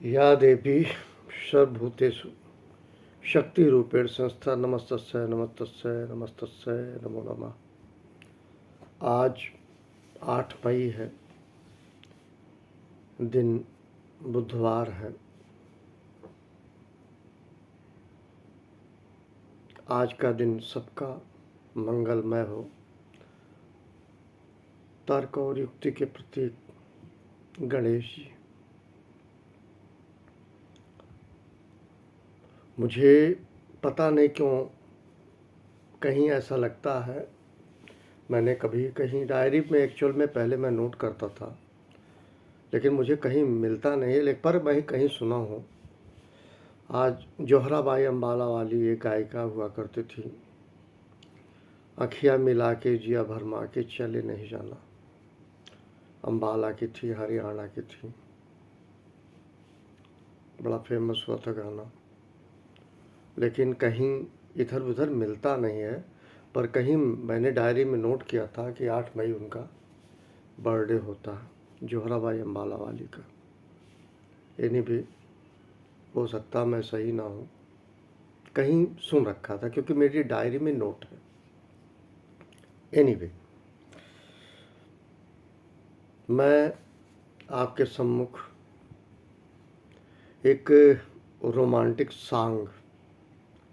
या देवी सर्वभूतेषु शक्तिरूपेण संस्था नमस्तस्यै नमस्तस्यै नमस्तस्यै नमो नमः। आज 8 मई है, दिन बुधवार है। आज का दिन सबका मंगलमय हो। तर्क और युक्ति के प्रतीक गणेश जी। मुझे पता नहीं क्यों कहीं ऐसा लगता है, मैंने कभी कहीं डायरी में एक्चुअल में पहले मैं नोट करता था, लेकिन मुझे कहीं मिलता नहीं है। लेकिन पर मैं कहीं सुना हूँ, आज जोहराबाई अम्बाला वाली एक गायिका हुआ करती थी, अखियाँ मिला के जिया भरमा के चले नहीं जाना। अम्बाला की थी, हरियाणा की थी, बड़ा फेमस हुआ था गाना, लेकिन कहीं इधर उधर मिलता नहीं है। पर कहीं मैंने डायरी में नोट किया था कि 8 मई उनका बर्थडे होता है, जोहराबाई अम्बाला वाली का। यानी भी हो सकता मैं सही ना हूँ, कहीं सुन रखा था क्योंकि मेरी डायरी में नोट है। एनीवे, मैं आपके सम्मुख एक रोमांटिक सॉन्ग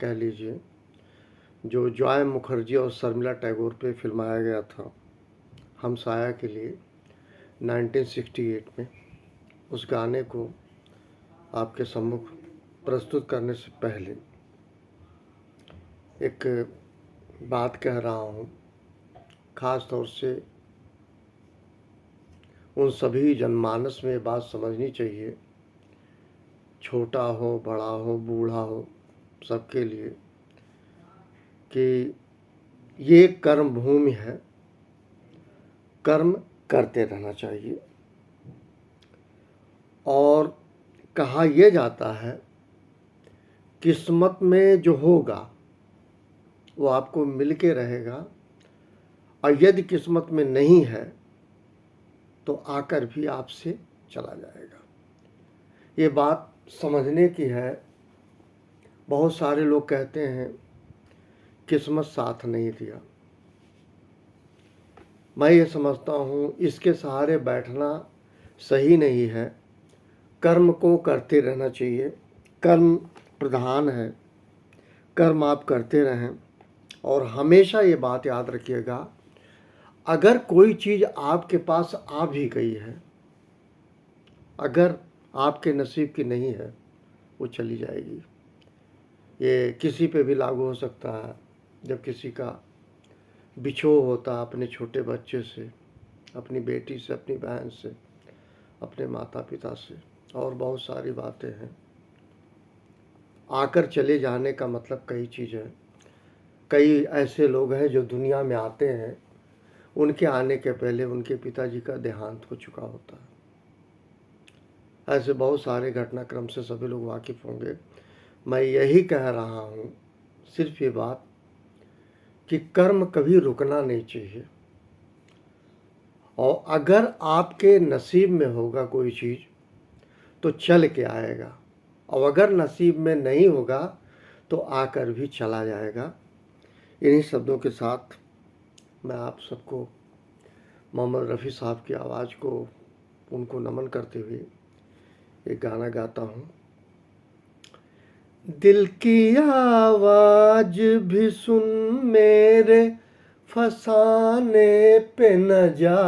कह लीजिए, जो जॉय मुखर्जी और शर्मिला टैगोर पे फिल्माया गया था हमसाया के लिए 1968 में, उस गाने को आपके सम्मुख प्रस्तुत करने से पहले एक बात कह रहा हूँ। ख़ास तौर से उन सभी जनमानस में बात समझनी चाहिए, छोटा हो, बड़ा हो, बूढ़ा हो, सबके लिए, कि ये कर्म भूमि है, कर्म करते रहना चाहिए। और कहा यह जाता है, किस्मत में जो होगा वो आपको मिल के रहेगा, और यदि किस्मत में नहीं है तो आकर भी आपसे चला जाएगा। ये बात समझने की है। बहुत सारे लोग कहते हैं किस्मत साथ नहीं दिया। मैं ये समझता हूँ इसके सहारे बैठना सही नहीं है। कर्म को करते रहना चाहिए, कर्म प्रधान है, कर्म आप करते रहें। और हमेशा ये बात याद रखिएगा, अगर कोई चीज़ आपके पास आ भी गई है, अगर आपके नसीब की नहीं है, वो चली जाएगी। ये किसी पे भी लागू हो सकता है। जब किसी का बिछोह होता अपने छोटे बच्चे से, अपनी बेटी से, अपनी बहन से, अपने माता पिता से, और बहुत सारी बातें हैं। आकर चले जाने का मतलब कई चीज़ है। कई ऐसे लोग हैं जो दुनिया में आते हैं, उनके आने के पहले उनके पिताजी का देहांत हो चुका होता है। ऐसे बहुत सारे घटनाक्रम से सभी लोग वाकिफ़ होंगे। मैं यही कह रहा हूँ सिर्फ ये बात कि कर्म कभी रुकना नहीं चाहिए। और अगर आपके नसीब में होगा कोई चीज़ तो चल के आएगा, और अगर नसीब में नहीं होगा तो आकर भी चला जाएगा। इन्हीं शब्दों के साथ मैं आप सबको, मोहम्मद रफ़ी साहब की आवाज़ को, उनको नमन करते हुए एक गाना गाता हूँ। दिल की आवाज़ भी सुन मेरे, फसाने पे न जा,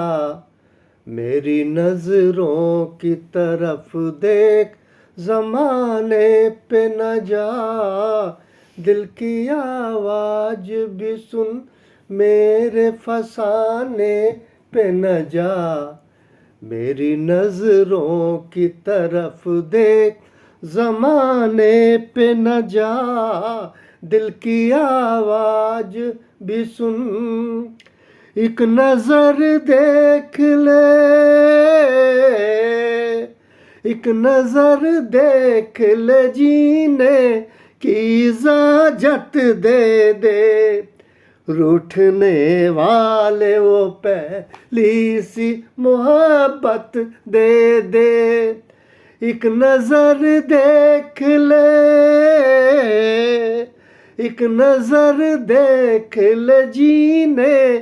मेरी नज़रों की तरफ देख, ज़माने पे न जा। दिल की आवाज़ भी सुन मेरे, फसाने पे न जा, मेरी नज़रों की तरफ देख, ज़माने पे न जा। दिल की आवाज़ भी सुन, एक नज़र देख ले, एक नज़र देख ले, जीने की इजाज़त दे दे, रूठने वाले वो पहली सी मोहब्बत दे दे। एक नजर देख ले, एक नजर देख ले, जीने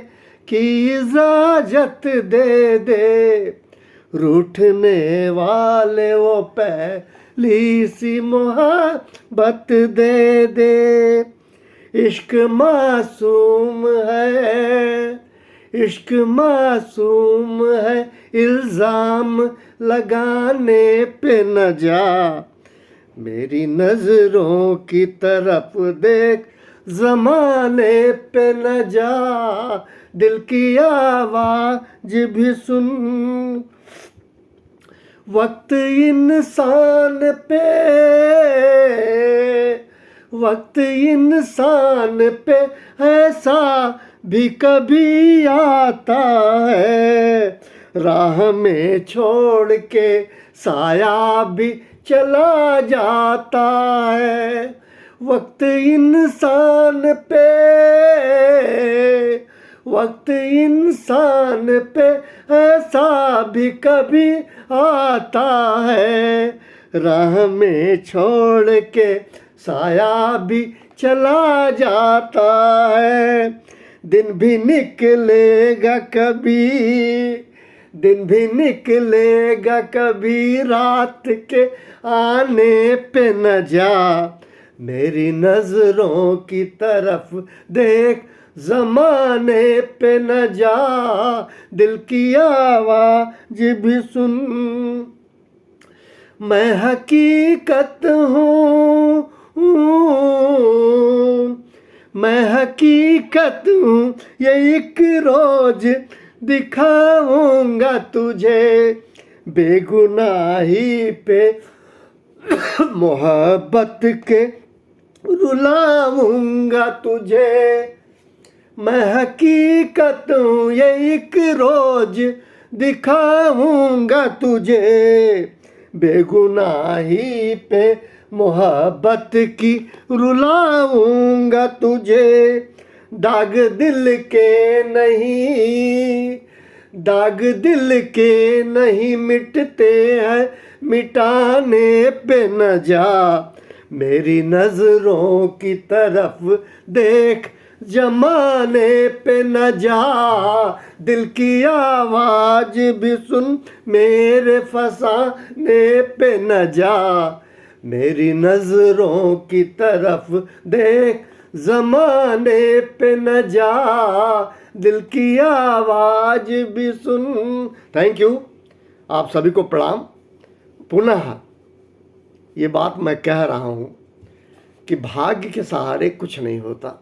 की इजाजत दे दे, रूठने वाले वो पहली सी मोहब्बत दे दे। इश्क मासूम है, इश्क मासूम है, इल्जाम लगाने पे न जा, मेरी नजरों की तरफ देख, जमाने पे न जा, दिल की आवाज भी सुन। वक्त इंसान पे, वक्त इंसान पे ऐसा भी कभी आता है, राह में छोड़ के साया भी चला जाता है। वक्त इंसान पे, वक्त इंसान पे ऐसा भी कभी आता है, राह में छोड़ के साया भी चला जाता है। दिन भी निकलेगा कभी, दिन भी निकलेगा कभी, रात के आने पे न जा, मेरी नजरों की तरफ देख, जमाने पे न जा, दिल की आवाज भी सुन। मैं हकीकत हूँ, मैं हकीकत हूँ, ये एक रोज दिखाऊंगा तुझे, बेगुनाही पे मोहब्बत के रुलाऊंगा तुझे। मैं हकीकत हूँ, ये एक रोज दिखाऊंगा तुझे, बेगुनाही पे मोहब्बत की रुलाऊंगा तुझे। दाग दिल के नहीं, दाग दिल के नहीं मिटते हैं, मिटाने पे न जा, मेरी नजरों की तरफ देख, जमाने पे न जा, दिल की आवाज भी सुन, मेरे फसाने पे न जा, मेरी नजरों की तरफ देख, जमाने पे न जा, दिल की आवाज भी सुन। थैंक यू, आप सभी को प्रणाम। पुनः ये बात मैं कह रहा हूँ कि भाग्य के सहारे कुछ नहीं होता।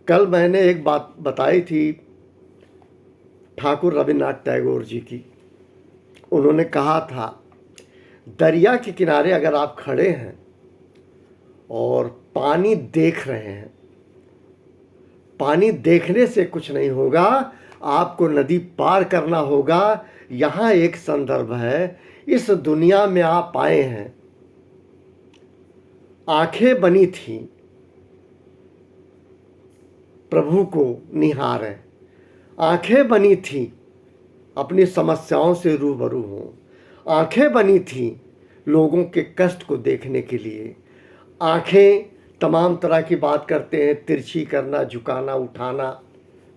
कल मैंने एक बात बताई थी ठाकुर रविन्द्रनाथ टैगोर जी की। उन्होंने कहा था, दरिया के किनारे अगर आप खड़े हैं और पानी देख रहे हैं, पानी देखने से कुछ नहीं होगा, आपको नदी पार करना होगा। यहाँ एक संदर्भ है, इस दुनिया में आप आए हैं, आंखें बनी थी प्रभु को निहारें, आंखें बनी थी अपनी समस्याओं से रूबरू हों, आंखें बनी थी लोगों के कष्ट को देखने के लिए। आंखें तमाम तरह की बात करते हैं, तिरछी करना, झुकाना, उठाना,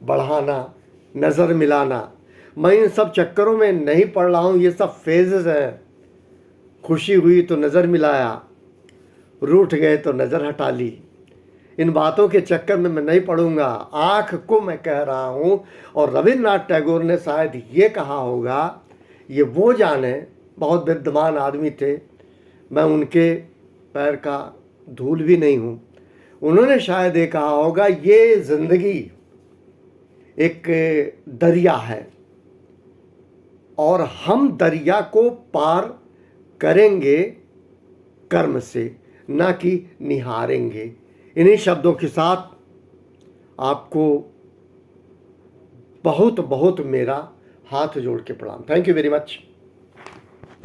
बढ़ाना, नज़र मिलाना। मैं इन सब चक्करों में नहीं पड़ रहा हूँ, ये सब फेजेस हैं। खुशी हुई तो नज़र मिलाया, रूठ गए तो नज़र हटा ली। इन बातों के चक्कर में मैं नहीं पड़ूंगा। आँख को मैं कह रहा हूँ। और रविन्द्रनाथ टैगोर ने शायद ये कहा होगा, ये वो जाने, बहुत विद्वान आदमी थे, मैं उनके पैर का धूल भी नहीं हूँ। उन्होंने शायद ये कहा होगा, ये ज़िंदगी एक दरिया है और हम दरिया को पार करेंगे कर्म से, ना कि निहारेंगे। इन्हीं शब्दों के साथ आपको बहुत बहुत मेरा हाथ जोड़ के प्रणाम। Thank you very much.